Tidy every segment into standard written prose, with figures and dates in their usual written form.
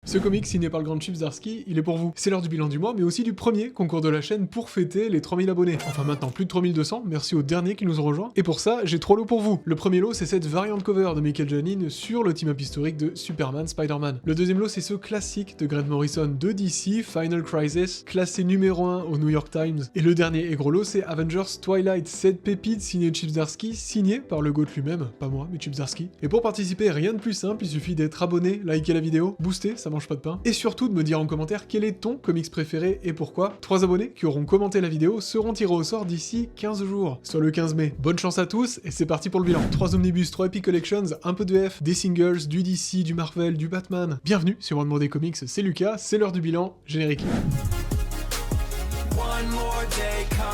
Ce comic signé par le grand Chip Zdarsky, il est pour vous. C'est l'heure du bilan du mois, mais aussi du premier concours de la chaîne pour fêter les 3000 abonnés. Enfin maintenant plus de 3200, merci au dernier qui nous ont rejoint. Et pour ça, j'ai 3 lots pour vous. Le premier lot, c'est cette variante cover de Michael Janin sur le team-up historique de Superman, Spider-Man. Le deuxième lot, c'est ce classique de Grant Morrison de DC, Final Crisis, classé numéro 1 au New York Times. Et le dernier et gros lot, c'est Avengers Twilight, cette pépite signée Chip Zdarsky, signée par le GOAT lui-même, pas moi, mais Chip Zdarsky. Et pour participer, rien de plus simple, il suffit d'être abonné, liker la vidéo, booster, ça mange pas de pain, et surtout de me dire en commentaire quel est ton comics préféré et pourquoi. 3 abonnés qui auront commenté la vidéo seront tirés au sort d'ici 15 jours, soit le 15 mai. Bonne chance à tous, et c'est parti pour le bilan. 3 omnibus, 3 Epic Collections, un peu de F, des singles, du DC, du Marvel, du Batman. Bienvenue sur One More Day Comics, c'est Lucas, c'est l'heure du bilan, générique. One more day comics.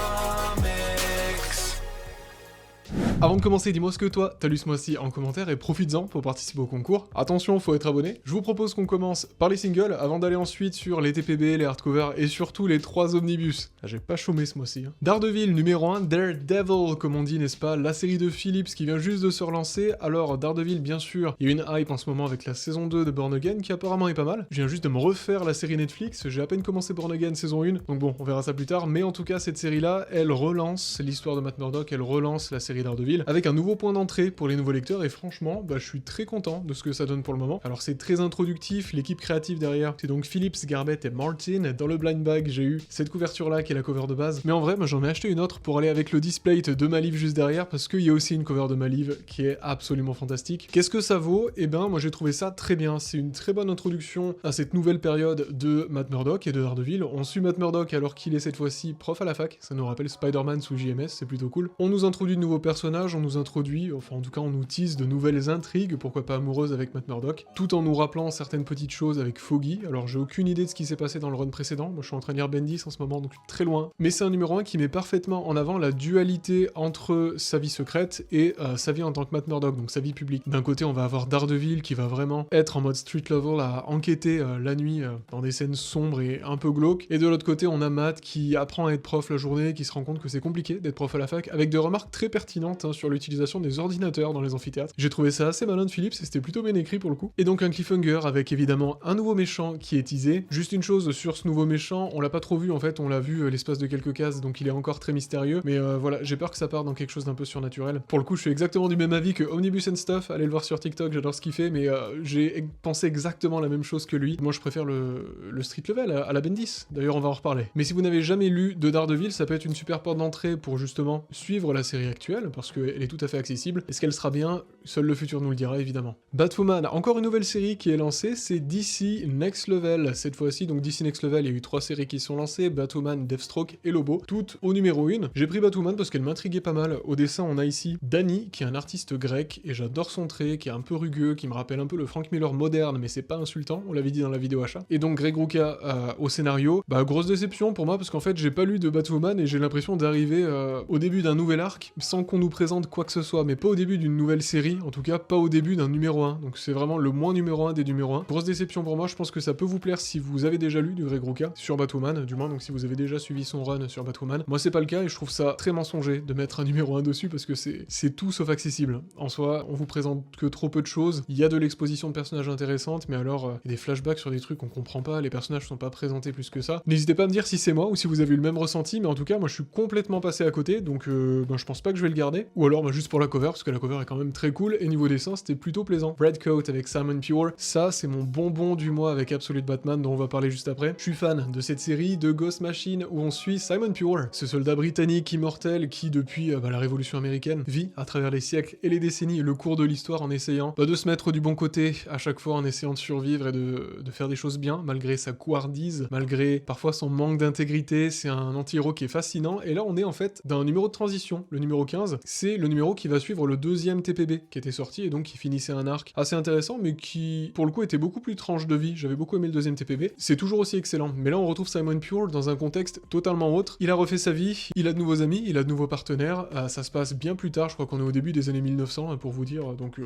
Avant de commencer, dis-moi ce que toi, t'as lu ce mois-ci en commentaire et profites-en pour participer au concours. Attention, faut être abonné. Je vous propose qu'on commence par les singles avant d'aller ensuite sur les TPB, les hardcovers et surtout les 3 omnibus. Ah, j'ai pas chômé ce mois-ci. Daredevil numéro 1, Daredevil comme on dit, n'est-ce pas? La série de Phillips qui vient juste de se relancer. Alors Daredevil, bien sûr, il y a une hype en ce moment avec la saison 2 de Born Again qui apparemment est pas mal. Je viens juste de me refaire la série Netflix, j'ai à peine commencé Born Again saison 1, donc bon, on verra ça plus tard. Mais en tout cas, cette série-là, elle relance l'histoire de Matt Murdock, elle relance la série Daredevil avec un nouveau point d'entrée pour les nouveaux lecteurs et franchement, je suis très content de ce que ça donne pour le moment. Alors c'est très introductif, l'équipe créative derrière, c'est donc Phillips, Garbett et Martin. Dans le blind bag, j'ai eu cette couverture-là qui est la cover de base, mais en vrai, j'en ai acheté une autre pour aller avec le displate de ma livre juste derrière parce qu'il y a aussi une cover de ma livre qui est absolument fantastique. Qu'est-ce que ça vaut? Eh ben, moi j'ai trouvé ça très bien, c'est une très bonne introduction à cette nouvelle période de Matt Murdock et de Daredevil. On suit Matt Murdock alors qu'il est cette fois-ci prof à la fac, ça nous rappelle Spider-Man sous JMS, c'est plutôt cool. On nous introduit de nouveaux personnages, on nous introduit, enfin en tout cas on nous tease de nouvelles intrigues, pourquoi pas amoureuses avec Matt Murdock, tout en nous rappelant certaines petites choses avec Foggy. Alors j'ai aucune idée de ce qui s'est passé dans le run précédent, moi je suis en train de lire Bendis en ce moment donc je suis très loin, mais c'est un numéro 1 qui met parfaitement en avant la dualité entre sa vie secrète et sa vie en tant que Matt Murdock, donc sa vie publique. D'un côté on va avoir Daredevil qui va vraiment être en mode street level à enquêter la nuit dans des scènes sombres et un peu glauques, et de l'autre côté on a Matt qui apprend à être prof la journée, qui se rend compte que c'est compliqué d'être prof à la fac, avec des remarques très pertinentes sur l'utilisation des ordinateurs dans les amphithéâtres. J'ai trouvé ça assez malin de Phillips et c'était plutôt bien écrit pour le coup. Et donc un cliffhanger avec évidemment un nouveau méchant qui est teasé. Juste une chose sur ce nouveau méchant, on l'a pas trop vu en fait, on l'a vu l'espace de quelques cases donc il est encore très mystérieux, mais voilà, j'ai peur que ça parte dans quelque chose d'un peu surnaturel. Pour le coup, je suis exactement du même avis que Omnibus and Stuff, allez le voir sur TikTok, j'adore ce qu'il fait, mais j'ai pensé exactement la même chose que lui. Moi je préfère le street level à la Bendis, d'ailleurs on va en reparler. Mais si vous n'avez jamais lu de Daredevil, ça peut être une super porte d'entrée pour justement suivre la série actuelle, parce qu'elle est tout à fait accessible. Est-ce qu'elle sera bien? Seul le futur nous le dira évidemment. Batwoman, encore une nouvelle série qui est lancée, c'est DC Next Level. Cette fois-ci, donc DC Next Level, il y a eu 3 séries qui sont lancées, Batwoman, Deathstroke et Lobo, toutes au numéro 1. J'ai pris Batwoman parce qu'elle m'intriguait pas mal. Au dessin, on a ici Danny, qui est un artiste grec, et j'adore son trait, qui est un peu rugueux, qui me rappelle un peu le Frank Miller moderne, mais c'est pas insultant, on l'avait dit dans la vidéo achat. Et donc Greg Rucka au scénario, grosse déception pour moi, parce qu'en fait, j'ai pas lu de Batwoman, et j'ai l'impression d'arriver au début d'un nouvel arc, sans qu'on nous présente quoi que ce soit, mais pas au début d'une nouvelle série, en tout cas pas au début d'un numéro 1, donc c'est vraiment le moins numéro 1 des numéros 1. Grosse déception pour moi, je pense que ça peut vous plaire si vous avez déjà lu du Greg Rucka sur Batwoman, du moins donc si vous avez déjà suivi son run sur Batwoman. Moi c'est pas le cas et je trouve ça très mensonger de mettre un numéro 1 dessus parce que c'est tout sauf accessible. En soi, on vous présente que trop peu de choses, il y a de l'exposition de personnages intéressantes, mais alors il y a des flashbacks sur des trucs qu'on comprend pas, les personnages sont pas présentés plus que ça. N'hésitez pas à me dire si c'est moi ou si vous avez eu le même ressenti, mais en tout cas moi je suis complètement passé à côté, donc je pense pas que je vais le garder, ou alors juste pour la cover, parce que la cover est quand même très cool, et niveau dessin, c'était plutôt plaisant. Redcoat avec Simon Pure, ça c'est mon bonbon du mois avec Absolute Batman dont on va parler juste après. Je suis fan de cette série de Ghost Machine où on suit Simon Pure, ce soldat britannique immortel qui depuis la Révolution américaine vit à travers les siècles et les décennies le cours de l'histoire en essayant de se mettre du bon côté à chaque fois, en essayant de survivre et de faire des choses bien malgré sa couardise, malgré parfois son manque d'intégrité. C'est un anti-héros qui est fascinant, et là on est en fait dans un numéro de transition, le numéro 15, c'est le numéro qui va suivre le deuxième TPB qui était sorti et donc qui finissait un arc assez intéressant mais qui pour le coup était beaucoup plus tranche de vie. J'avais beaucoup aimé le deuxième TPB, c'est toujours aussi excellent, mais là on retrouve Simon Pure dans un contexte totalement autre. Il a refait sa vie, il a de nouveaux amis, il a de nouveaux partenaires, ça se passe bien plus tard, je crois qu'on est au début des années 1900 pour vous dire, donc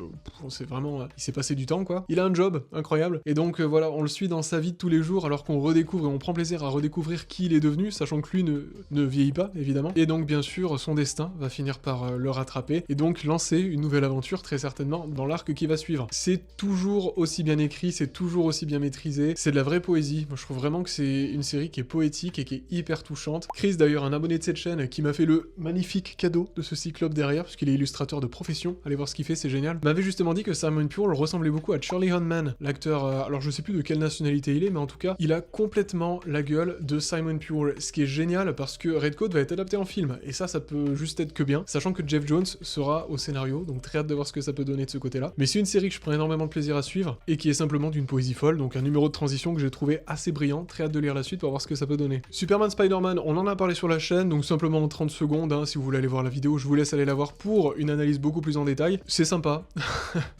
c'est vraiment, il s'est passé du temps quoi. Il a un job incroyable et donc voilà, on le suit dans sa vie de tous les jours alors qu'on redécouvre et on prend plaisir à redécouvrir qui il est devenu, sachant que lui ne vieillit pas évidemment, et donc bien sûr son destin va finir par le rattraper et donc lancer une nouvelle aventure très certainement dans l'arc qui va suivre. C'est toujours aussi bien écrit, c'est toujours aussi bien maîtrisé, c'est de la vraie poésie. Moi je trouve vraiment que c'est une série qui est poétique et qui est hyper touchante. Chris d'ailleurs, un abonné de cette chaîne qui m'a fait le magnifique cadeau de ce cyclope derrière, puisqu'il est illustrateur de profession, allez voir ce qu'il fait, c'est génial, m'avait justement dit que Simon Pure ressemblait beaucoup à Charlie Hunnam, l'acteur, alors je sais plus de quelle nationalité il est, mais en tout cas, il a complètement la gueule de Simon Pure, ce qui est génial parce que Redcoat va être adapté en film, et ça peut juste être que bien, sachant que Jeff Jones sera au scénario, donc très hâte de voir ce que ça peut donner de ce côté-là. Mais c'est une série que je prends énormément de plaisir à suivre, et qui est simplement d'une poésie folle, donc un numéro de transition que j'ai trouvé assez brillant, très hâte de lire la suite pour voir ce que ça peut donner. Superman Spider-Man, on en a parlé sur la chaîne, donc simplement en 30 secondes, hein, si vous voulez aller voir la vidéo, je vous laisse aller la voir pour une analyse beaucoup plus en détail. C'est sympa,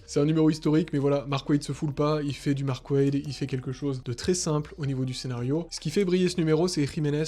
c'est un numéro historique, mais voilà, Mark Waid se foule pas, il fait du Mark Waid, il fait quelque chose de très simple au niveau du scénario. Ce qui fait briller ce numéro, c'est Jiménez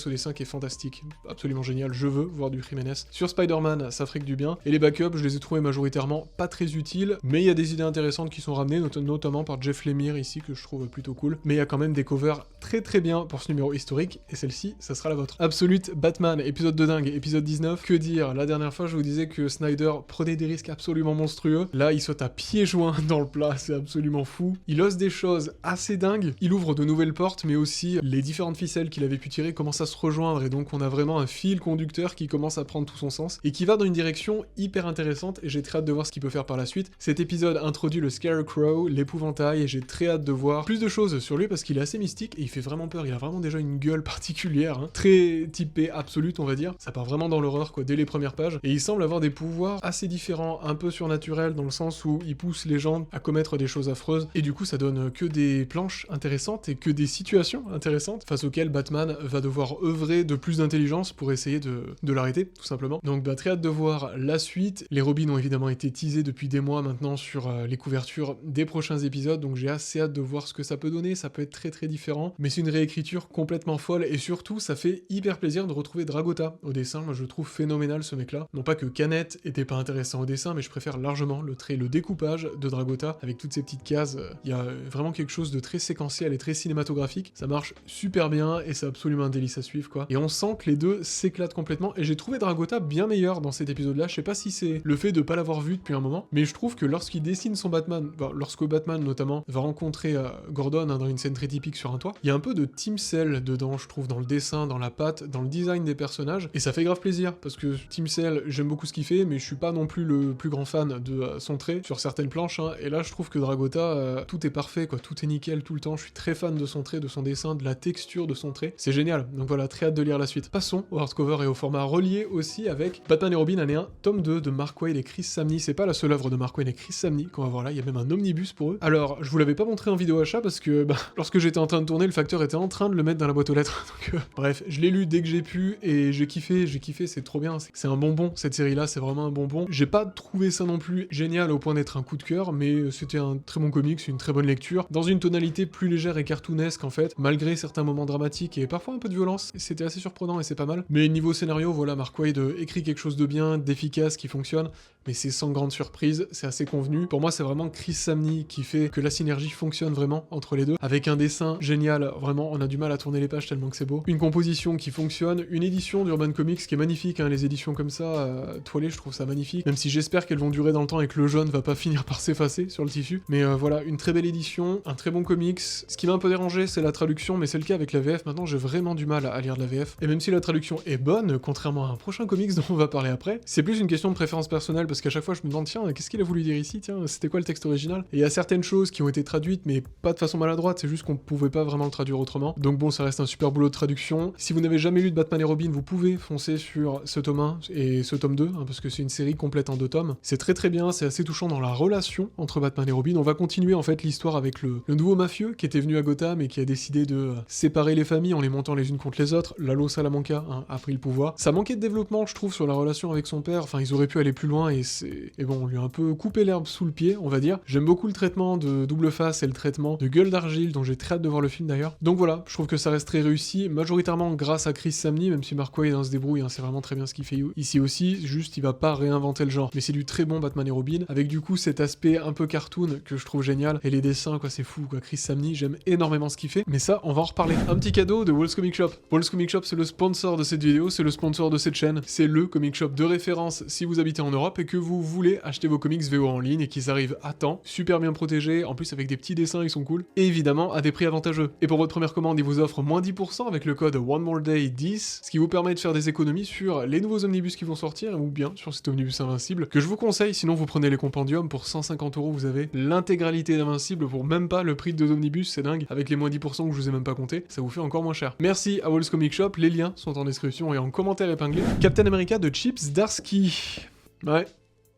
au dessin qui est fantastique, absolument génial, je veux voir du Jiménez. Sur Spider-Man, ça ferait que du bien, et les backups, je les ai trouvés majoritairement pas très utiles, mais il y a des idées intéressantes qui sont ramenées, notamment par Jeff Lemire ici, que je trouve plutôt cool, mais il y a quand même des covers très bien pour ce numéro historique, et celle-ci, ça sera la vôtre. Absolute Batman, épisode de dingue, épisode 19, que dire, la dernière fois je vous disais que Snyder prenait des risques absolument monstrueux, là il saute à pieds joints dans le plat, c'est absolument fou, il ose des choses assez dingues, il ouvre de nouvelles portes, mais aussi les différentes ficelles qu'il avait pu tirer commencent à se rejoindre, et donc on a vraiment un fil conducteur qui commence à prendre tout son sens, et qui va dans une direction hyper intéressante, et j'ai très hâte de voir ce qu'il peut faire par la suite. Cet épisode introduit le Scarecrow, l'épouvantail, et j'ai très hâte de voir plus de choses sur lui, parce qu'il est assez mystique, et il fait vraiment peur, il a vraiment déjà une gueule particulière, hein, très typée absolute on va dire, ça part vraiment dans l'horreur quoi, dès les premières pages, et il semble avoir des pouvoirs assez différents, un peu surnaturels, dans le sens où il pousse les gens à commettre des choses affreuses, et du coup ça donne que des planches intéressantes, et que des situations intéressantes, face auxquelles Batman va devoir œuvrer de plus d'intelligence pour essayer de l'arrêter, tout simplement. Donc très hâte de voir la suite. Les Robins ont évidemment été teasés depuis des mois maintenant sur les couvertures des prochains épisodes, donc j'ai assez hâte de voir ce que ça peut donner, ça peut être très différent, mais c'est une réécriture complètement folle, et surtout ça fait hyper plaisir de retrouver Dragota au dessin. Moi je le trouve phénoménal ce mec là, non pas que Canet était pas intéressant au dessin, mais je préfère largement le découpage de Dragota, avec toutes ces petites cases, il y a vraiment quelque chose de très séquentiel et très cinématographique, ça marche super bien, et c'est absolument un délice à suivre quoi, et on sent que les deux s'éclatent complètement, et j'ai trouvé Dragota bien meilleur dans cet épisode là, je sais pas si c'est le fait de pas l'avoir vu depuis un moment, mais je trouve que lorsqu'il dessine son Batman, lorsque Batman notamment va rencontrer Gordon dans une scène très typique sur un toit, il y a un peu de Team Cell dedans, je trouve, dans le dessin, dans la patte, dans le design des personnages, et ça fait grave plaisir, parce que Team Cell, j'aime beaucoup ce qu'il fait, mais je suis pas non plus le plus grand fan de son trait sur certaines planches, hein, et là je trouve que Dragota, tout est parfait, quoi, tout est nickel tout le temps, je suis très fan de son trait, de son dessin, de la texture de son trait, c'est génial, donc voilà, très hâte de lire la suite. Passons au hardcover et au format relié aussi avec Batman et Robin année 1, tome 2 de Mark Waid et Chris Samnee, c'est pas la seule œuvre de Mark Waid et Chris Samnee qu'on va voir là, il y a même un omnibus pour eux. Alors, je vous l'avais pas montré en vidéo achat parce que, lorsque j'étais en train de tourner, le facteur était en train de le mettre dans la boîte aux lettres, donc bref, je l'ai lu dès que j'ai pu, et j'ai kiffé, c'est trop bien, c'est un bonbon, cette série-là, c'est vraiment un bonbon. J'ai pas trouvé ça non plus génial au point d'être un coup de cœur, mais c'était un très bon comics, c'est une très bonne lecture, dans une tonalité plus légère et cartoonesque en fait, malgré certains moments dramatiques et parfois un peu de violence, c'était assez surprenant et c'est pas mal. Mais niveau scénario, voilà, Mark Waid écrit quelque chose de bien, d'efficace, qui fonctionne, mais c'est sans grande surprise, c'est assez convenu. Pour moi, c'est vraiment Chris Samnee qui fait que la synergie fonctionne vraiment entre les deux, avec un dessin génial, vraiment, on a du mal à tourner les pages tellement que c'est beau, une composition qui fonctionne, une édition d'Urban Comics qui est magnifique, hein, les éditions comme ça, toilées, je trouve ça magnifique, même si j'espère qu'elles vont durer dans le temps et que le jaune va pas finir par s'effacer sur le tissu, mais voilà, une très belle édition, un très bon comics. Ce qui m'a un peu dérangé, c'est la traduction, mais c'est le cas avec la VF, maintenant j'ai vraiment du mal à lire de la VF, et même si la traduction est bonne, contrairement à un prochain comics dont on va parler après, c'est plus une question de préférence personnelle, parce qu'à chaque fois je me demande, tiens, qu'est-ce qu'il a voulu dire ici, tiens, c'était quoi le texte original? Et il y a certaines choses qui ont été traduites, mais pas de façon maladroite, c'est juste qu'on pouvait pas vraiment le traduire autrement, donc bon, ça reste un super boulot de traduction. Si vous n'avez jamais lu de Batman et Robin, vous pouvez foncer sur ce tome 1 et ce tome 2, hein, parce que c'est une série complète en 2 tomes, c'est très bien, c'est assez touchant dans la relation entre Batman et Robin. On va continuer en fait l'histoire avec le nouveau mafieux qui était venu à Gotham et qui a décidé de séparer les familles en les montant les unes contre les autres. Lalo Salamanca a pris le pouvoir. Ça manquait de développement, je trouve, sur la relation avec son père, enfin ils auraient pu aller plus loin, et bon, on lui a un peu coupé l'herbe sous le pied, on va dire. J'aime beaucoup le traitement de Double Face et le traitement de Gueule d'Argile, dont j'ai très hâte de voir le film d'ailleurs. Donc voilà, je trouve que ça reste très réussi, majoritairement grâce à Chris Samnee, même si Mark Waid se débrouille, hein, c'est vraiment très bien ce qu'il fait ici aussi, juste il va pas réinventer le genre, mais c'est du très bon Batman et Robin, avec du coup cet aspect un peu cartoon que je trouve génial, et les dessins, quoi, c'est fou, quoi. Chris Samnee, j'aime énormément ce qu'il fait, mais ça, on va en reparler. Un petit cadeau de Walls Comic Shop. Walls Comic Shop, c'est le sponsor de cette vidéo, c'est le sponsor de cette chaîne, c'est le comic shop de référence si vous habitez en Europe et que vous voulez acheter vos comics VO en ligne et qu'ils arrivent à temps, super bien protégés, en plus avec des petits dessins, ils sont cool, et évidemment à des prix avantageux. Et pour votre première commande, ils vous offrent moins 10% avec le code OneMoreDay10, ce qui vous permet de faire des économies sur les nouveaux omnibus qui vont sortir, ou bien sur cet omnibus Invincible, que je vous conseille, sinon vous prenez les compendiums, pour 150 €, vous avez l'intégralité d'Invincible pour même pas le prix de 2 omnibus, c'est dingue, avec les moins 10% que je vous ai même pas compté, ça vous fait encore moins cher. Merci à Walls Comic Shop, les liens sont en description et en commentaire épinglé. Captain America de Chip Zdarsky. Ouais.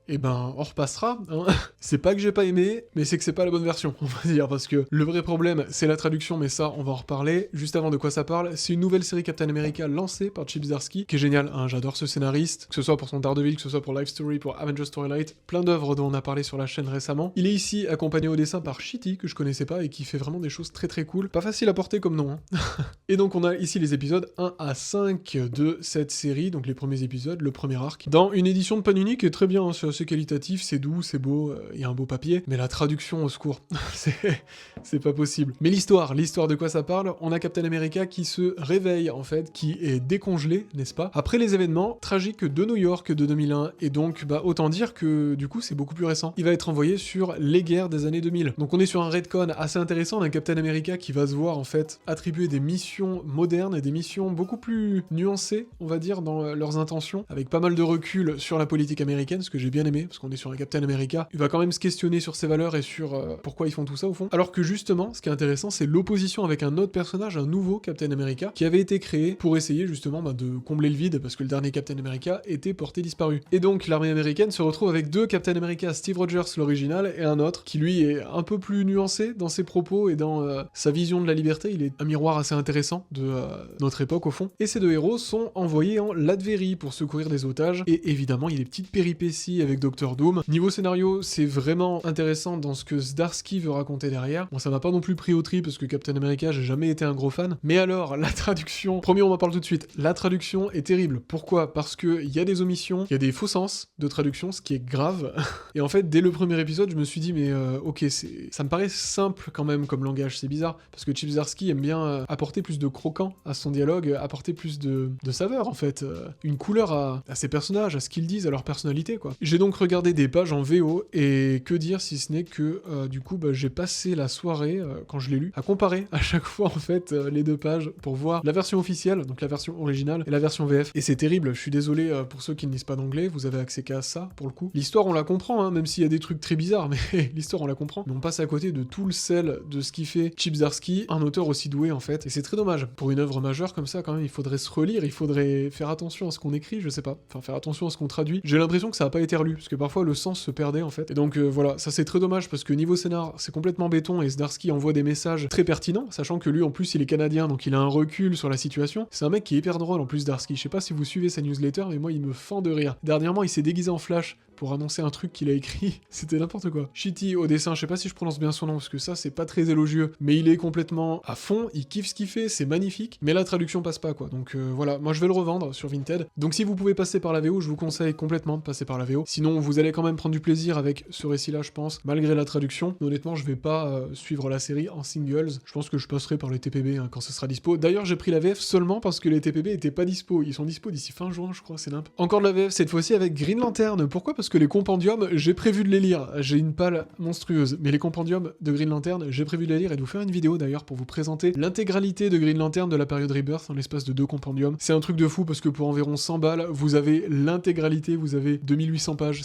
Et ben, on repassera, hein. C'est pas que j'ai pas aimé, mais c'est que c'est pas la bonne version, on va dire, parce que le vrai problème, c'est la traduction, mais ça, on va en reparler. Juste avant de quoi ça parle, c'est une nouvelle série Captain America lancée par Chip Zdarsky, qui est géniale, hein, j'adore ce scénariste, que ce soit pour son Daredevil, que ce soit pour Life Story, pour Avengers Twilight, plein d'œuvres dont on a parlé sur la chaîne récemment. Il est ici accompagné au dessin par Shitty, que je connaissais pas, et qui fait vraiment des choses très très cool. Pas facile à porter comme nom, hein. Et donc on a ici les épisodes 1 à 5 de cette série, donc les premiers épisodes, le premier arc, dans une édition de Panini qui est très bien, hein, c'est assez qualitatif, c'est doux, c'est beau, il y a un beau papier, mais la traduction au secours, c'est pas possible. Mais l'histoire de quoi ça parle, on a Captain America qui se réveille en fait, qui est décongelé, n'est-ce pas, après les événements tragiques de New York de 2001, et donc bah autant dire que du coup c'est beaucoup plus récent. Il va être envoyé sur les guerres des années 2000. Donc on est sur un retcon assez intéressant d'un Captain America qui va se voir en fait attribuer des missions modernes et des missions beaucoup plus nuancées, on va dire, dans leurs intentions, avec pas mal de recul sur la politique américaine, ce que j'ai bien aimé, parce qu'on est sur un Captain America, il va quand même se questionner sur ses valeurs et sur pourquoi ils font tout ça au fond. Alors que justement, ce qui est intéressant, c'est l'opposition avec un autre personnage, un nouveau Captain America, qui avait été créé pour essayer justement de combler le vide, parce que le dernier Captain America était porté disparu. Et donc l'armée américaine se retrouve avec deux Captain America, Steve Rogers l'original, et un autre, qui lui est un peu plus nuancé dans ses propos et dans sa vision de la liberté. Il est un miroir assez intéressant de notre époque au fond. Et ces deux héros sont envoyés en Latverie pour secourir des otages, et évidemment il y a des petites péripéties avec Dr. Doom. Niveau scénario, c'est vraiment intéressant dans ce que Zdarsky veut raconter derrière. Bon, ça m'a pas non plus pris au tri parce que Captain America, j'ai jamais été un gros fan. Mais alors, la traduction, premier on en parle tout de suite, la traduction est terrible. Pourquoi ? Parce que il y a des omissions, il y a des faux sens de traduction, ce qui est grave. Et en fait, dès le premier épisode, je me suis dit, mais ok, ça me paraît simple quand même comme langage, c'est bizarre. Parce que Chip Zdarsky aime bien apporter plus de croquant à son dialogue, apporter plus de saveur en fait, une couleur à ses personnages, à ce qu'ils disent, à leur personnalité quoi. J'ai donc regardé des pages en VO, et que dire si ce n'est que du coup j'ai passé la soirée, quand je l'ai lu, à comparer à chaque fois en fait les deux pages pour voir la version officielle, donc la version originale, et la version VF. Et c'est terrible, je suis désolé pour ceux qui ne lisent pas d'anglais, vous avez accès qu'à ça pour le coup. L'histoire on la comprend, hein, même s'il y a des trucs très bizarres, mais l'histoire on la comprend. Mais on passe à côté de tout le sel de ce qui fait Chip Zdarsky, un auteur aussi doué en fait, et c'est très dommage. Pour une œuvre majeure comme ça quand même, il faudrait se relire, il faudrait faire attention à ce qu'on écrit, je sais pas, enfin faire attention à ce qu'on traduit. J'ai l'impression que ça a pas été relu, parce que parfois le sens se perdait en fait. Et donc voilà, ça c'est très dommage parce que niveau scénar, c'est complètement béton et Zdarsky envoie des messages très pertinents, sachant que lui en plus il est canadien donc il a un recul sur la situation. C'est un mec qui est hyper drôle en plus, Zdarsky. Je sais pas si vous suivez sa newsletter, mais moi il me fend de rire. Dernièrement, il s'est déguisé en Flash pour annoncer un truc qu'il a écrit, c'était n'importe quoi. Shitty au dessin, je sais pas si je prononce bien son nom parce que ça c'est pas très élogieux, mais il est complètement à fond, il kiffe ce qu'il fait, c'est magnifique, mais la traduction passe pas quoi. Donc voilà, moi je vais le revendre sur Vinted. Donc si vous pouvez passer par la VO, je vous conseille complètement de passer par la VO. Sinon vous allez quand même prendre du plaisir avec ce récit-là, je pense, malgré la traduction. Mais honnêtement, je vais pas suivre la série en singles. Je pense que je passerai par les TPB quand ce sera dispo. D'ailleurs, j'ai pris la VF seulement parce que les TPB étaient pas dispo. Ils sont dispo d'ici fin juin, je crois, c'est nimp. Encore de la VF cette fois-ci avec Green Lantern. Pourquoi ? Parce que les compendiums, j'ai prévu de les lire. J'ai une palle monstrueuse, mais les compendiums de Green Lantern, j'ai prévu de les lire et de vous faire une vidéo d'ailleurs pour vous présenter l'intégralité de Green Lantern de la période Rebirth en l'espace de 2 compendiums. C'est un truc de fou parce que pour environ 100 balles, vous avez l'intégralité, vous avez 2800 pages,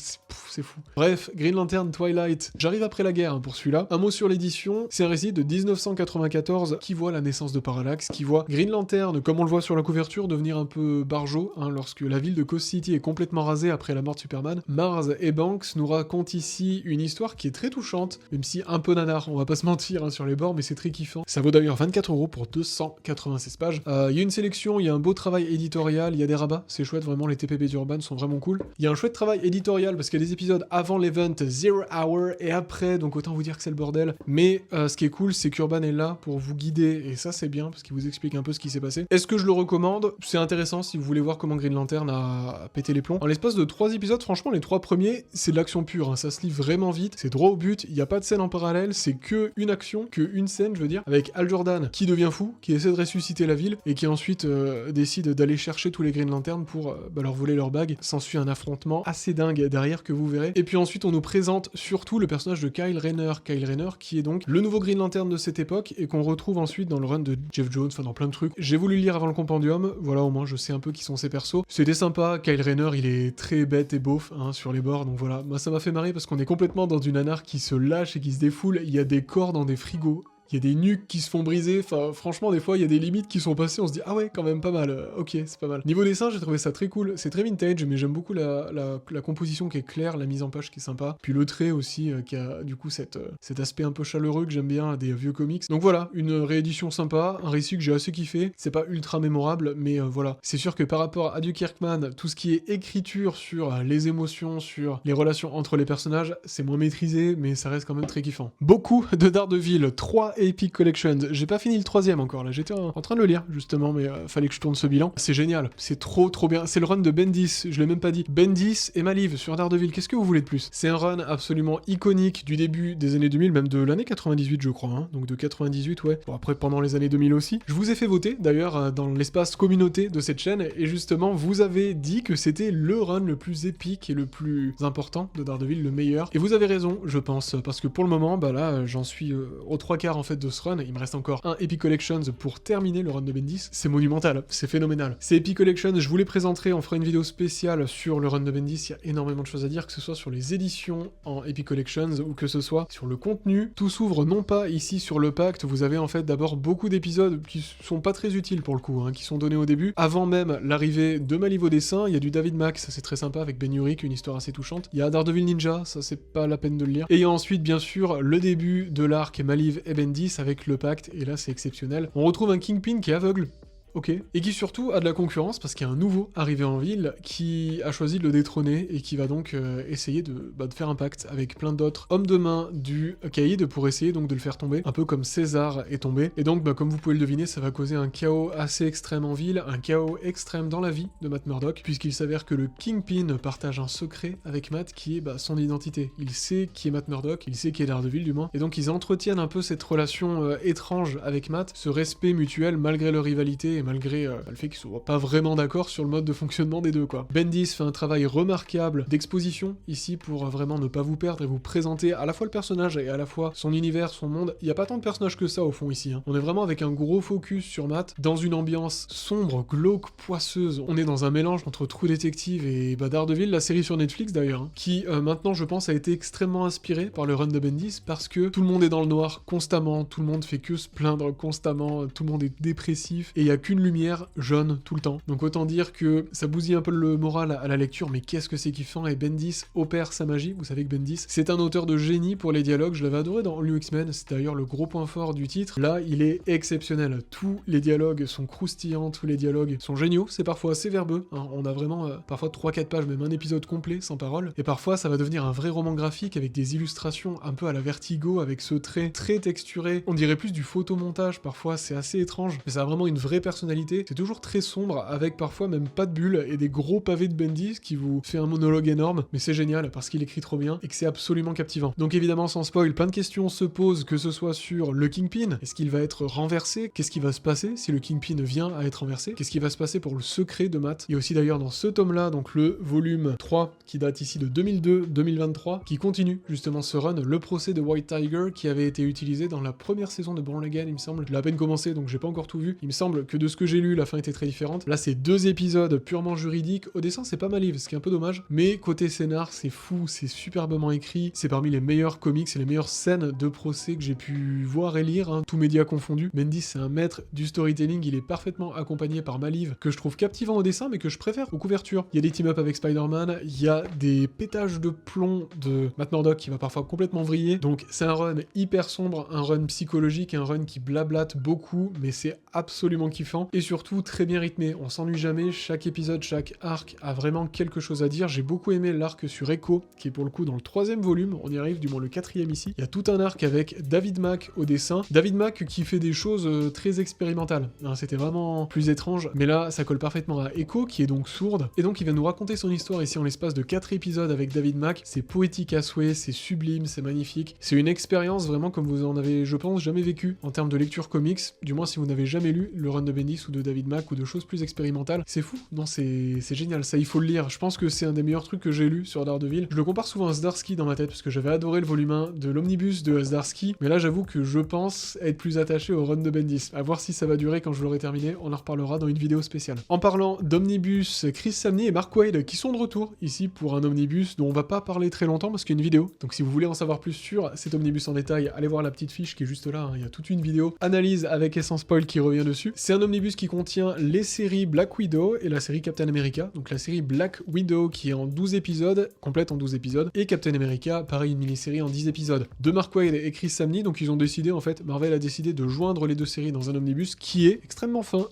c'est fou. Bref, Green Lantern Twilight, j'arrive après la guerre pour celui-là. Un mot sur l'édition, c'est un récit de 1994 qui voit la naissance de Parallax, qui voit Green Lantern, comme on le voit sur la couverture, devenir un peu barjot, lorsque la ville de Coast City est complètement rasée après la mort de Superman. Mars et Banks nous racontent ici une histoire qui est très touchante, même si un peu nanar, on va pas se mentir sur les bords, mais c'est très kiffant. Ça vaut d'ailleurs 24 € pour 296 pages. Il y a une sélection, il y a un beau travail éditorial, il y a des rabats, c'est chouette, vraiment les TPB d'Urban sont vraiment cool. Il y a un chouette travail éditorial parce qu'il y a des épisodes avant l'event Zero Hour et après, donc autant vous dire que c'est le bordel. Mais ce qui est cool, c'est qu'Urban est là pour vous guider, et ça c'est bien parce qu'il vous explique un peu ce qui s'est passé. Est-ce que je le recommande ? C'est intéressant si vous voulez voir comment Green Lantern a pété les plombs. En l'espace de 3 épisodes, franchement, les 3 3 premiers, c'est de l'action pure, hein, ça se lit vraiment vite, c'est droit au but, il n'y a pas de scène en parallèle, c'est que une action, que une scène, je veux dire, avec Hal Jordan qui devient fou, qui essaie de ressusciter la ville, et qui ensuite décide d'aller chercher tous les Green Lantern pour leur voler leur bague. S'ensuit un affrontement assez dingue derrière que vous verrez. Et puis ensuite, on nous présente surtout le personnage de Kyle Rayner. Kyle Rayner qui est donc le nouveau Green Lantern de cette époque, et qu'on retrouve ensuite dans le run de Jeff Jones, enfin dans plein de trucs. J'ai voulu le lire avant le compendium, voilà, au moins je sais un peu qui sont ces persos. C'était sympa, Kyle Rayner, il est très bête et beauf, hein, sur les bords, donc voilà. Moi ça m'a fait marrer parce qu'on est complètement dans une nanar qui se lâche et qui se défoule, il y a des corps dans des frigos. Il y a des nuques qui se font briser, enfin franchement des fois il y a des limites qui sont passées, on se dit ah ouais quand même pas mal, ok c'est pas mal. Niveau dessin j'ai trouvé ça très cool, c'est très vintage mais j'aime beaucoup la composition qui est claire, la mise en page qui est sympa, puis le trait aussi qui a du coup cet aspect un peu chaleureux que j'aime bien des vieux comics. Donc voilà, une réédition sympa, un récit que j'ai assez kiffé, c'est pas ultra mémorable mais voilà. C'est sûr que par rapport à du Kirkman, tout ce qui est écriture sur les émotions, sur les relations entre les personnages, c'est moins maîtrisé mais ça reste quand même très kiffant. Beaucoup de Daredevil, 3 Epic Collections. J'ai pas fini le 3ème encore là, j'étais en train de le lire justement, mais fallait que je tourne ce bilan. C'est génial, c'est trop bien. C'est le run de Bendis, je l'ai même pas dit. Bendis et Maliv sur Daredevil, qu'est-ce que vous voulez de plus? C'est un run absolument iconique du début des années 2000, même de l'année 98 je crois, hein. Donc de 98 ouais. Bon après pendant les années 2000 aussi. Je vous ai fait voter d'ailleurs dans l'espace communauté de cette chaîne, et justement vous avez dit que c'était le run le plus épique et le plus important de Daredevil, le meilleur. Et vous avez raison, je pense, parce que pour le moment, bah là j'en suis aux 3/4 en fait de ce run, il me reste encore un Epic Collections pour terminer le run de Bendis, c'est monumental, c'est phénoménal. Ces Epic Collections, je vous les présenterai, on fera une vidéo spéciale sur le run de Bendis, il y a énormément de choses à dire, que ce soit sur les éditions en Epic Collections, ou que ce soit sur le contenu. Tout s'ouvre non pas ici sur le pacte, vous avez en fait d'abord beaucoup d'épisodes qui sont pas très utiles pour le coup, hein, qui sont donnés au début, avant même l'arrivée de Maliv au dessin, il y a du David Mack, ça c'est très sympa, avec Ben Urich, une histoire assez touchante, il y a Daredevil Ninja, ça c'est pas la peine de le lire, et il y a ensuite bien sûr le début de l'arc Maliv et Bendis avec le pacte, et là c'est exceptionnel. On retrouve un Kingpin qui est aveugle, ok, et qui surtout a de la concurrence parce qu'il y a un nouveau arrivé en ville qui a choisi de le détrôner et qui va donc essayer de faire un pacte avec plein d'autres hommes de main du Caïd pour essayer donc de le faire tomber, un peu comme César est tombé. Et donc comme vous pouvez le deviner, ça va causer un chaos assez extrême en ville, un chaos extrême dans la vie de Matt Murdock, puisqu'il s'avère que le Kingpin partage un secret avec Matt qui est son identité. Il sait qui est Matt Murdock, il sait qui est Daredevil du moins, et donc ils entretiennent un peu cette relation étrange avec Matt, ce respect mutuel malgré leur rivalité et malgré le fait qu'ils soient pas vraiment d'accord sur le mode de fonctionnement des deux quoi. Bendis fait un travail remarquable d'exposition ici pour vraiment ne pas vous perdre et vous présenter à la fois le personnage et à la fois son univers, son monde. Il y a pas tant de personnages que ça au fond ici, hein. On est vraiment avec un gros focus sur Matt, dans une ambiance sombre, glauque, poisseuse. On est dans un mélange entre True Detective et Daredevil, la série sur Netflix d'ailleurs, hein, qui maintenant je pense a été extrêmement inspirée par le run de Bendis parce que tout le monde est dans le noir constamment, tout le monde fait que se plaindre constamment, tout le monde est dépressif et il y a qu'une lumière jaune tout le temps. Donc autant dire que ça bousille un peu le moral à la lecture, mais qu'est-ce que c'est kiffant, et Bendis opère sa magie. Vous savez que Bendis, c'est un auteur de génie pour les dialogues, je l'avais adoré dans All New X-Men, c'est d'ailleurs le gros point fort du titre. Là, il est exceptionnel. Tous les dialogues sont croustillants, tous les dialogues sont géniaux, c'est parfois assez verbeux, hein. On a vraiment parfois 3-4 pages, même un épisode complet sans parole, et parfois ça va devenir un vrai roman graphique avec des illustrations un peu à la Vertigo, avec ce trait très texturé, on dirait plus du photomontage parfois, c'est assez étrange, mais ça a vraiment une vraie personnalité. C'est toujours très sombre, avec parfois même pas de bulles et des gros pavés de Bendis qui vous fait un monologue énorme, mais c'est génial parce qu'il écrit trop bien et que c'est absolument captivant. Donc évidemment, sans spoil, plein de questions se posent, que ce soit sur le Kingpin, est-ce qu'il va être renversé? Qu'est-ce qui va se passer si le Kingpin vient à être renversé? Qu'est-ce qui va se passer pour le secret de Matt? Et aussi d'ailleurs dans ce tome-là, donc le volume 3, qui date ici de 2002-2023, qui continue justement ce run, le procès de White Tiger, qui avait été utilisé dans la première saison de Born Again, il me semble. Je l'ai à peine commencé, donc j'ai pas encore tout vu. Il me semble que de ce que j'ai lu, la fin était très différente. Là, c'est 2 épisodes purement juridiques. Au dessin, c'est pas mal livre, ce qui est un peu dommage. Mais côté scénar, c'est fou, c'est superbement écrit. C'est parmi les meilleurs comics et les meilleures scènes de procès que j'ai pu voir et lire, hein, tous médias confondus. Bendis, c'est un maître du storytelling. Il est parfaitement accompagné par Maliv, que je trouve captivant au dessin, mais que je préfère aux couvertures. Il y a des team-up avec Spider-Man, il y a des pétages de plomb de Matt Murdock qui va parfois complètement vriller. Donc, c'est un run hyper sombre, un run psychologique, un run qui blablate beaucoup, mais c'est absolument kiffant. l'écran, et surtout très bien rythmé, on s'ennuie jamais, chaque épisode, chaque arc a vraiment quelque chose à dire. J'ai beaucoup aimé l'arc sur Echo, qui est pour le coup dans le 3e volume, on y arrive, du moins le 4e ici. Il y a tout un arc avec David Mack au dessin, David Mack qui fait des choses très expérimentales, hein, c'était vraiment plus étrange, mais là ça colle parfaitement à Echo, qui est donc sourde, et donc il va nous raconter son histoire ici en l'espace de 4 épisodes avec David Mack. C'est poétique à souhait, c'est sublime, c'est magnifique, c'est une expérience vraiment comme vous en avez, je pense, jamais vécu en termes de lecture comics, du moins si vous n'avez jamais lu le run de Bendis ou de David Mack ou de choses plus expérimentales. C'est fou, non, c'est génial, ça il faut le lire. Je pense que c'est un des meilleurs trucs que j'ai lu sur Daredevil. Je le compare souvent à Zdarsky dans ma tête parce que j'avais adoré le volume 1 de l'Omnibus de Zdarsky, mais là j'avoue que je pense être plus attaché au run de Bendis. À voir si ça va durer quand je l'aurai terminé, on en reparlera dans une vidéo spéciale. En parlant d'Omnibus, Chris Samnee et Mark Waid qui sont de retour ici pour un Omnibus dont on va pas parler très longtemps parce qu'il y a une vidéo. Donc si vous voulez en savoir plus sur cet Omnibus en détail, allez voir la petite fiche qui est juste là, hein. Il y a toute une vidéo analyse avec et sans spoil qui revient dessus. C'est un Omnibus qui contient les séries Black Widow et la série Captain America, donc la série Black Widow qui est en 12 épisodes, complète en 12 épisodes, et Captain America, pareil, une mini-série en 10 épisodes. De Mark Waid et Chris Samnee, donc ils ont décidé, en fait, Marvel a décidé de joindre les deux séries dans un Omnibus qui est extrêmement fin.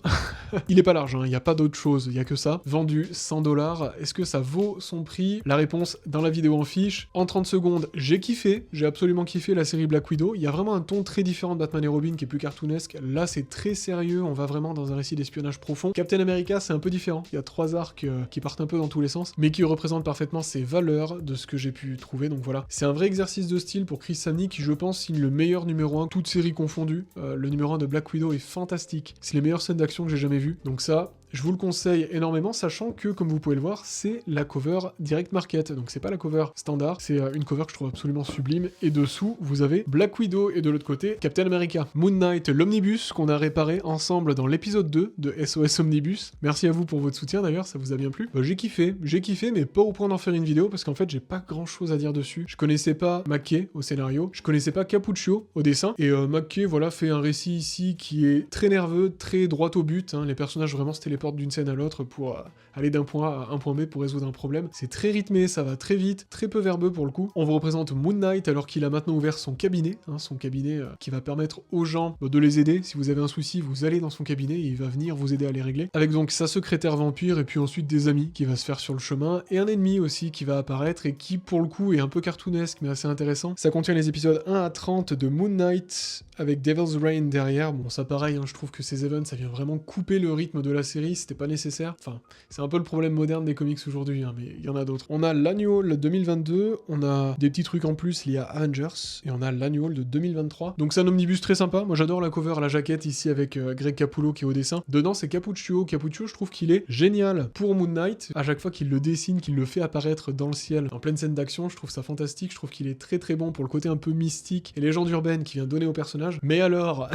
Il est pas large, hein, il n'y a pas d'autre chose, il y a que ça. Vendu 100$, est-ce que ça vaut son prix? La réponse dans la vidéo en fiche. En 30 secondes, j'ai kiffé, j'ai absolument kiffé la série Black Widow. Il y a vraiment un ton très différent de Batman et Robin qui est plus cartoonesque. Là, c'est très sérieux, on va vraiment dans un récit d'espionnage profond. Captain America, c'est un peu différent. Il y a 3 arcs qui partent un peu dans tous les sens, mais qui représentent parfaitement ses valeurs de ce que j'ai pu trouver. Donc voilà, c'est un vrai exercice de style pour Chris Samnee qui, je pense, signe le meilleur numéro 1, toutes séries confondues. Le numéro 1 de Black Widow est fantastique. C'est les meilleures scènes d'action que j'ai jamais vues. Donc ça, je vous le conseille énormément, sachant que, comme vous pouvez le voir, c'est la cover Direct Market. Donc c'est pas la cover standard, c'est une cover que je trouve absolument sublime. Et dessous, vous avez Black Widow et de l'autre côté, Captain America. Moon Knight, l'omnibus qu'on a réparé ensemble dans l'épisode 2 de SOS Omnibus. Merci à vous pour votre soutien d'ailleurs, ça vous a bien plu. J'ai kiffé, mais pas au point d'en faire une vidéo, parce qu'en fait, j'ai pas grand chose à dire dessus. Je connaissais pas McKay au scénario, je connaissais pas Cappuccio au dessin, et McKay, voilà, fait un récit ici qui est très nerveux, très droit au but, hein. Les personnages vraiment se téléportent d'une scène à l'autre pour aller d'un point A à un point B pour résoudre un problème. C'est très rythmé, ça va très vite, très peu verbeux pour le coup. On vous représente Moon Knight alors qu'il a maintenant ouvert son cabinet, qui va permettre aux gens de les aider. Si vous avez un souci, vous allez dans son cabinet et il va venir vous aider à les régler. Avec donc sa secrétaire vampire et puis ensuite des amis qui va se faire sur le chemin et un ennemi aussi qui va apparaître et qui pour le coup est un peu cartoonesque mais assez intéressant. Ça contient les épisodes 1 à 30 de Moon Knight avec Devil's Reign derrière. Bon, ça pareil, hein, je trouve que ces events, ça vient vraiment couper le rythme de la série, c'était pas nécessaire. Enfin, c'est un peu le problème moderne des comics aujourd'hui, hein, mais il y en a d'autres. On a l'annual 2022, on a des petits trucs en plus liés à Avengers, et on a l'annual de 2023. Donc c'est un omnibus très sympa, moi j'adore la cover, la jaquette ici avec Greg Capullo qui est au dessin. Dedans c'est Cappuccio. Cappuccio, je trouve qu'il est génial pour Moon Knight. À chaque fois qu'il le dessine, qu'il le fait apparaître dans le ciel, en pleine scène d'action, je trouve ça fantastique. Je trouve qu'il est très très bon pour le côté un peu mystique et légende urbaine qu'il vient donner aux personnages. Mais alors,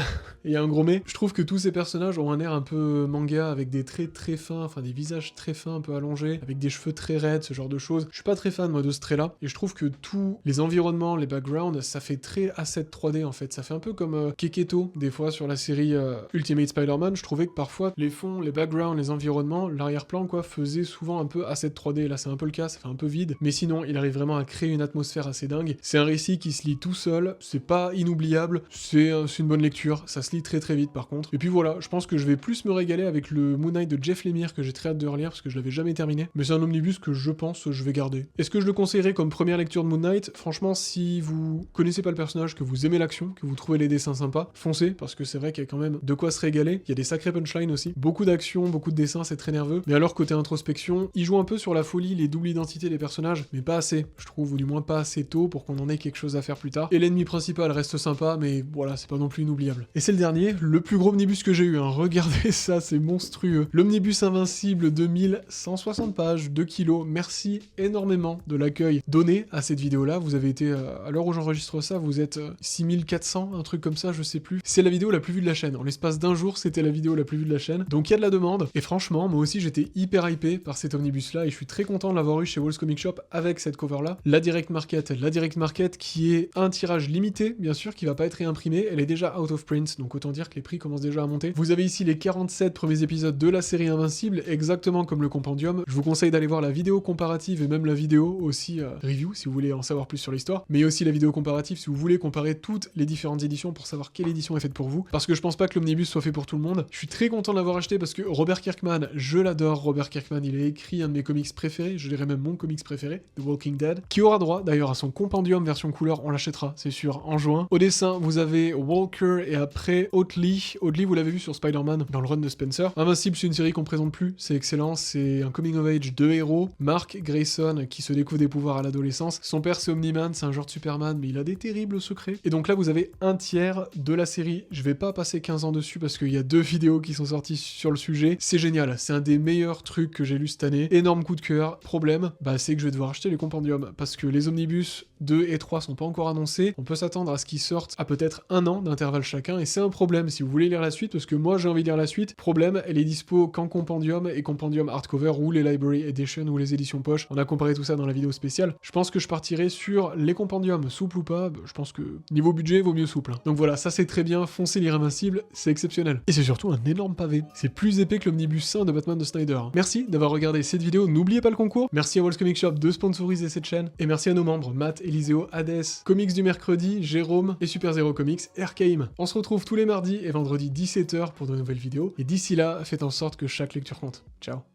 il y a un gros mais, je trouve que tous ces personnages ont un air un peu manga avec des traits très fins, enfin des visages très fins, un peu allongés, avec des cheveux très raides, ce genre de choses. Je suis pas très fan moi de ce trait-là, et je trouve que tous les environnements, les backgrounds, ça fait très asset 3D en fait. Ça fait un peu comme Keketo, des fois sur la série Ultimate Spider-Man. Je trouvais que parfois les fonds, les backgrounds, les environnements, l'arrière-plan quoi, faisaient souvent un peu asset 3D. Là c'est un peu le cas, ça fait un peu vide, mais sinon il arrive vraiment à créer une atmosphère assez dingue. C'est un récit qui se lit tout seul, c'est pas inoubliable, c'est une bonne lecture, ça se lit très très vite par contre. Et puis voilà, je pense que je vais plus me régaler avec le Moon Knight de Jeff Lemire que j'ai très hâte de relire parce que je l'avais jamais terminé, mais c'est un omnibus que je pense je vais garder. Est-ce que je le conseillerais comme première lecture de Moon Knight? Franchement, si vous connaissez pas le personnage, que vous aimez l'action, que vous trouvez les dessins sympas, foncez, parce que c'est vrai qu'il y a quand même de quoi se régaler. Il y a des sacrés punchlines aussi, beaucoup d'action, beaucoup de dessins, c'est très nerveux. Mais alors côté introspection, il joue un peu sur la folie, les doubles identités des personnages, mais pas assez, je trouve, ou du moins pas assez tôt pour qu'on en ait quelque chose à faire plus tard. Et l'ennemi principal reste sympa, mais voilà, c'est pas non plus inoubliable. Et c'est le dernier, le plus gros omnibus que j'ai eu, hein. Regardez ça, c'est monstrueux. L'omnibus invincible 2160 pages, 2 kilos. Merci énormément de l'accueil donné à cette vidéo-là. Vous avez été, à l'heure où j'enregistre ça, vous êtes 6400, un truc comme ça, je sais plus. C'est la vidéo la plus vue de la chaîne. En l'espace d'un jour, c'était la vidéo la plus vue de la chaîne. Donc il y a de la demande. Et franchement, moi aussi, j'étais hyper hypé par cet omnibus-là et je suis très content de l'avoir eu chez Walls Comic Shop avec cette cover-là. La Direct Market. La Direct Market qui est un tirage limité, bien sûr, qui va pas être réimprimé. Elle est déjà out of print, donc autant dire que les prix commencent déjà à monter. Vous avez ici les 47 premiers épisodes de la série Invincible, exactement comme le compendium. Je vous conseille d'aller voir la vidéo comparative et même la vidéo aussi review si vous voulez en savoir plus sur l'histoire, mais aussi la vidéo comparative si vous voulez comparer toutes les différentes éditions pour savoir quelle édition est faite pour vous, parce que je pense pas que l'omnibus soit fait pour tout le monde. Je suis très content de l'avoir acheté parce que Robert Kirkman, je l'adore. Robert Kirkman, il a écrit un de mes comics préférés, je dirais même mon comics préféré, The Walking Dead, qui aura droit d'ailleurs à son compendium version couleur, on l'achètera, c'est sûr, en juin. Au dessin, vous avez Walker et après Oatley. Oatley, vous l'avez vu sur Spider-Man dans le run de Spencer. Invincible, c'est une série qu'on présente plus, c'est excellent, c'est un coming of age de héros. Mark Grayson qui se découvre des pouvoirs à l'adolescence. Son père c'est Omni-Man, c'est un genre de Superman, mais il a des terribles secrets. Et donc là, vous avez un tiers de la série. Je vais pas passer 15 ans dessus parce qu'il y a 2 vidéos qui sont sorties sur le sujet. C'est génial, c'est un des meilleurs trucs que j'ai lu cette année. Énorme coup de cœur. Problème, c'est que je vais devoir acheter les compendiums parce que les omnibus 2 et 3 sont pas encore annoncés. On peut s'attendre à ce qu'ils sortent à peut-être 1 an d'intervalle chacun et c'est un problème si vous voulez lire la suite parce que moi j'ai envie de lire la suite. Problème, elle est dispo qu'en compendium et compendium hardcover ou les library edition ou les éditions poche. On a comparé tout ça dans la vidéo spéciale. Je pense que je partirai sur les compendiums, souple ou pas. Je pense que niveau budget vaut mieux souple. Donc voilà, ça c'est très bien. Foncez lire Invincible, c'est exceptionnel. Et c'est surtout un énorme pavé. C'est plus épais que l'omnibus 1 de Batman de Snyder. Merci d'avoir regardé cette vidéo. N'oubliez pas le concours. Merci à Walls Comic Shop de sponsoriser cette chaîne. Et merci à nos membres Matt, Eliseo, Hades, Comics du mercredi, Jérôme et Super Zero Comics et Arcaim. On se retrouve tous les mardis et vendredis 17h pour de nouvelles vidéos. Et d'ici là, faites en sorte que chaque lecture compte. Ciao.